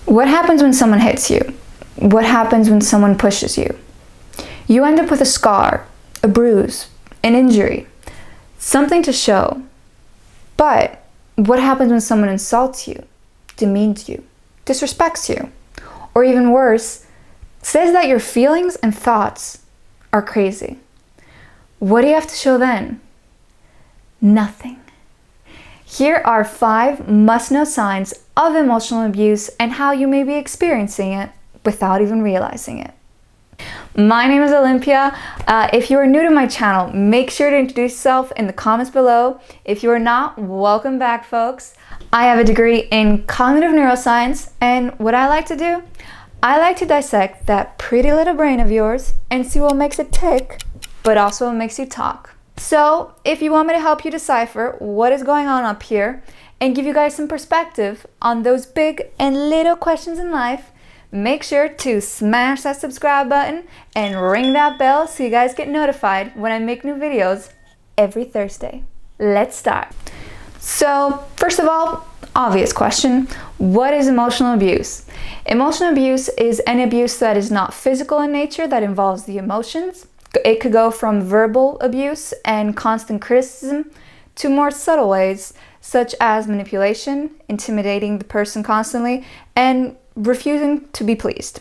What happens when someone hits you? What happens when someone pushes you? You end up with a scar, a bruise, an injury, something to show. But what happens when someone insults you, demeans you, disrespects you, or even worse, says that your feelings and thoughts are crazy? What do you have to show then? Nothing. Here are 5 must-know signs of emotional abuse and how you may be experiencing it without even realizing it. My name is Olympia. If you are new to my channel, make sure to introduce yourself in the comments below. If you are not, welcome back, folks. I have a degree in cognitive neuroscience, and what I like to do, I like to dissect that pretty little brain of yours and see what makes it tick, but also what makes you talk. So if you want me to help you decipher what is going on up here and give you guys some perspective on those big and little questions in life, make sure to smash that subscribe button and ring that bell so you guys get notified when I make new videos every Thursday. Let's start. So first of all, obvious question, what is emotional abuse? Emotional abuse is any abuse that is not physical in nature, that involves the emotions. It could go from verbal abuse and constant criticism to more subtle ways, such as manipulation, intimidating the person constantly, and refusing to be pleased.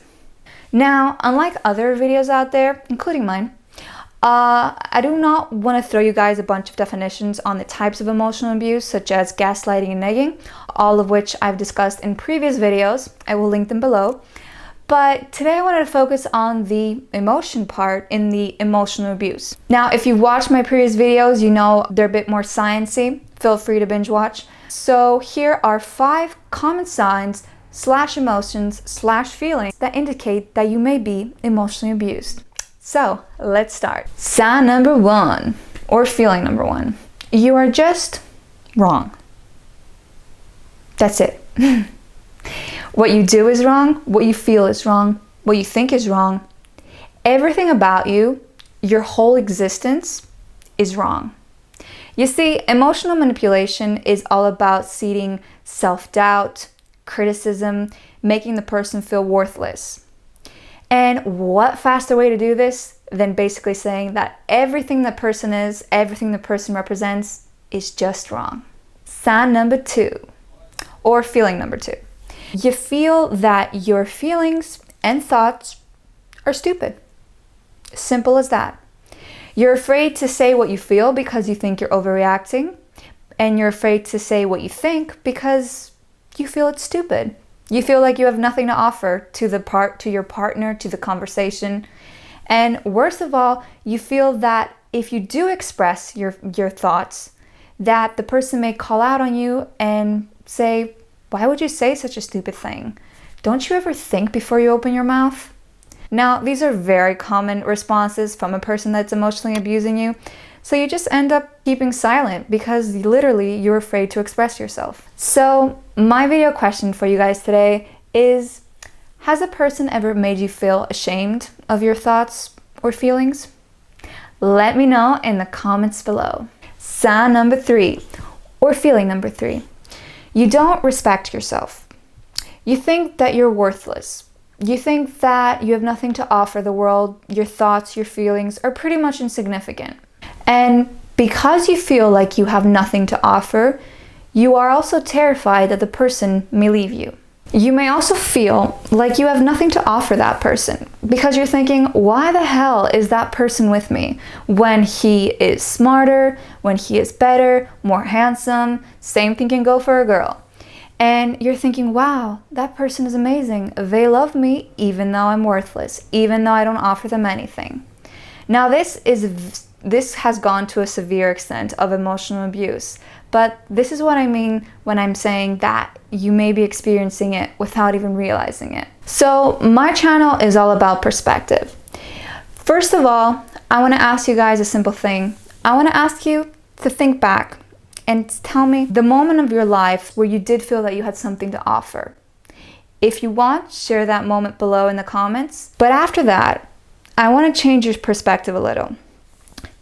Now, unlike other videos out there, including mine, I do not want to throw you guys a bunch of definitions on the types of emotional abuse, such as gaslighting and negging, all of which I've discussed in previous videos. I will link them below. But today I wanted to focus on the emotion part in the emotional abuse. Now, if you've watched my previous videos, you know they're a bit more sciencey. Feel free to binge watch. So here are 5 common signs / emotions / feelings that indicate that you may be emotionally abused. So let's start. Sign number 1, or feeling number 1. You are just wrong. That's it. What you do is wrong, what you feel is wrong, what you think is wrong. Everything about you, your whole existence, is wrong. You see, emotional manipulation is all about seeding self-doubt, criticism, making the person feel worthless. And what faster way to do this than basically saying that everything the person is, everything the person represents, is just wrong. Sign number 2, or feeling number 2. You feel that your feelings and thoughts are stupid. Simple as that. You're afraid to say what you feel because you think you're overreacting, and you're afraid to say what you think because you feel it's stupid. You feel like you have nothing to offer to your partner, to the conversation. And worst of all, you feel that if you do express your thoughts, that the person may call out on you and say, "Why would you say such a stupid thing? Don't you ever think before you open your mouth?" Now, these are very common responses from a person that's emotionally abusing you. So you just end up keeping silent because literally you're afraid to express yourself. So my video question for you guys today is, has a person ever made you feel ashamed of your thoughts or feelings? Let me know in the comments below. Sign number 3, or feeling number 3. You don't respect yourself. You think that you're worthless. You think that you have nothing to offer the world. Your thoughts, your feelings are pretty much insignificant. And because you feel like you have nothing to offer, you are also terrified that the person may leave you. You may also feel like you have nothing to offer that person because you're thinking, why the hell is that person with me when he is smarter, when he is better, more handsome? Same thing can go for a girl. And you're thinking, wow, that person is amazing. They love me even though I'm worthless, even though I don't offer them anything. Now this has gone to a severe extent of emotional abuse, but this is what I mean when I'm saying that you may be experiencing it without even realizing it. So my channel is all about perspective. First of all, I want to ask you guys a simple thing. I want to ask you to think back and tell me the moment of your life where you did feel that you had something to offer. If you want, share that moment below in the comments. But after that, I want to change your perspective a little.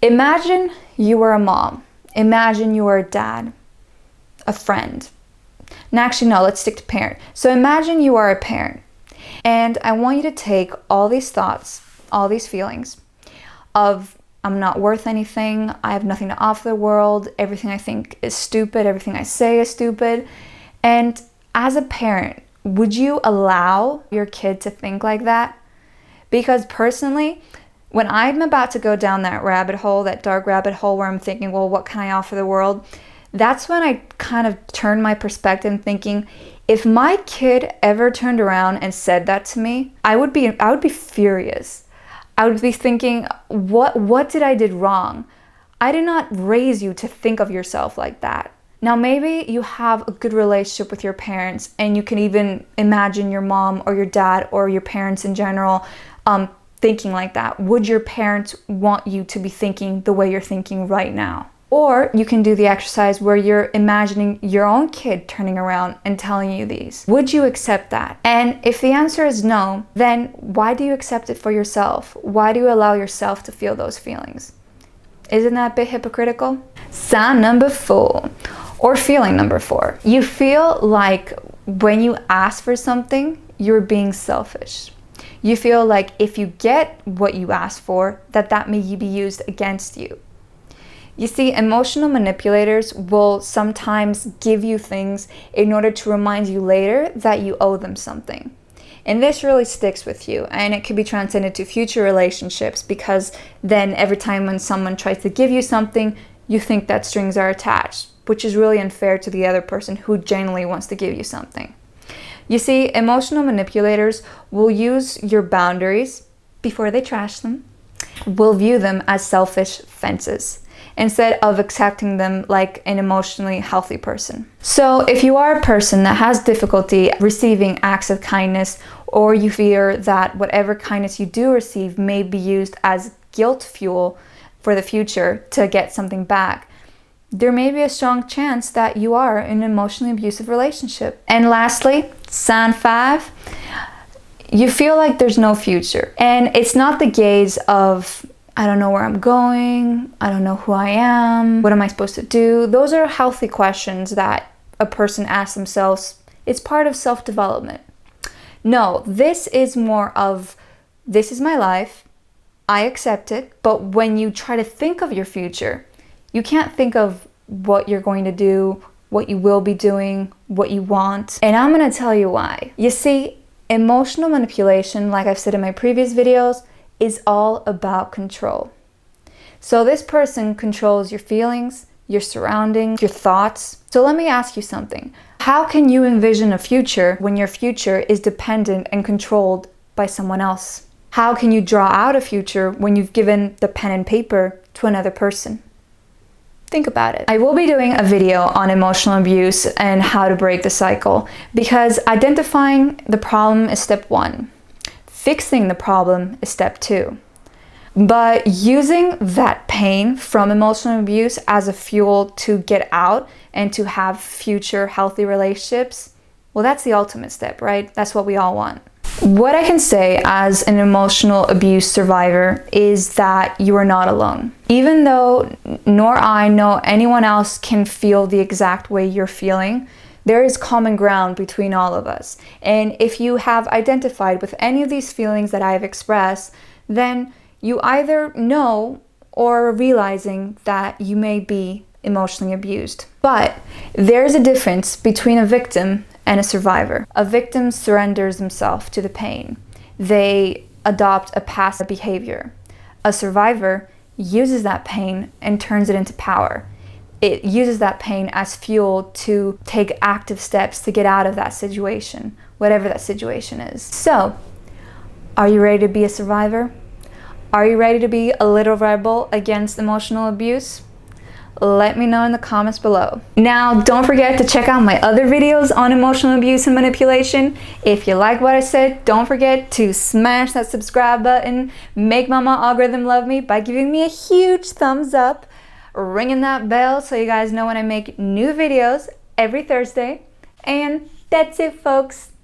Imagine you were a mom. Imagine you were a dad, a friend, Now, actually, no, let's stick to parent. So imagine you are a parent, and I want you to take all these thoughts, all these feelings of I'm not worth anything, I have nothing to offer the world, everything I think is stupid, everything I say is stupid. And as a parent, would you allow your kid to think like that? Because personally, when I'm about to go down that rabbit hole, that dark rabbit hole where I'm thinking, well, what can I offer the world? That's when I kind of turn my perspective and thinking, if my kid ever turned around and said that to me, I would be furious. I would be thinking, what did I did wrong? I did not raise you to think of yourself like that. Now, maybe you have a good relationship with your parents and you can even imagine your mom or your dad or your parents in general thinking like that. Would your parents want you to be thinking the way you're thinking right now? Or you can do the exercise where you're imagining your own kid turning around and telling you these. Would you accept that? And if the answer is no, then why do you accept it for yourself? Why do you allow yourself to feel those feelings? Isn't that a bit hypocritical? Sign number 4, or feeling number 4. You feel like when you ask for something, you're being selfish. You feel like if you get what you asked for, that may be used against you. You see, emotional manipulators will sometimes give you things in order to remind you later that you owe them something. And this really sticks with you, and it could be transcended to future relationships, because then every time when someone tries to give you something, you think that strings are attached, which is really unfair to the other person who genuinely wants to give you something. You see, emotional manipulators will use your boundaries before they trash them, will view them as selfish fences, instead of accepting them like an emotionally healthy person. So if you are a person that has difficulty receiving acts of kindness, or you fear that whatever kindness you do receive may be used as guilt fuel for the future to get something back, there may be a strong chance that you are in an emotionally abusive relationship. And lastly, sign 5, you feel like there's no future. And it's not the gaze of, I don't know where I'm going, I don't know who I am, what am I supposed to do? Those are healthy questions that a person asks themselves. It's part of self-development. No, this is more of, this is my life, I accept it, but when you try to think of your future, you can't think of what you're going to do, what you will be doing, what you want. And I'm going to tell you why. You see, emotional manipulation, like I've said in my previous videos, is all about control. So this person controls your feelings, your surroundings, your thoughts. So let me ask you something. How can you envision a future when your future is dependent and controlled by someone else? How can you draw out a future when you've given the pen and paper to another person? Think about it. I will be doing a video on emotional abuse and how to break the cycle, because identifying the problem is step 1. Fixing the problem is step 2. But using that pain from emotional abuse as a fuel to get out and to have future healthy relationships, well, that's the ultimate step, right? That's what we all want. What I can say as an emotional abuse survivor is that you are not alone. Even though nor I nor anyone else can feel the exact way you're feeling, there is common ground between all of us. And if you have identified with any of these feelings that I have expressed, then you either know or are realizing that you may be emotionally abused. But there's a difference between a victim and a survivor. A victim surrenders themselves to the pain. They adopt a passive behavior. A survivor uses that pain and turns it into power. It uses that pain as fuel to take active steps to get out of that situation, whatever that situation is. So, are you ready to be a survivor? Are you ready to be a little rebel against emotional abuse? Let me know in the comments below. Now, don't forget to check out my other videos on emotional abuse and manipulation. If you like what I said, don't forget to smash that subscribe button. Make Mama Algorithm love me by giving me a huge thumbs up, ringing that bell so you guys know when I make new videos every Thursday. And that's it, folks.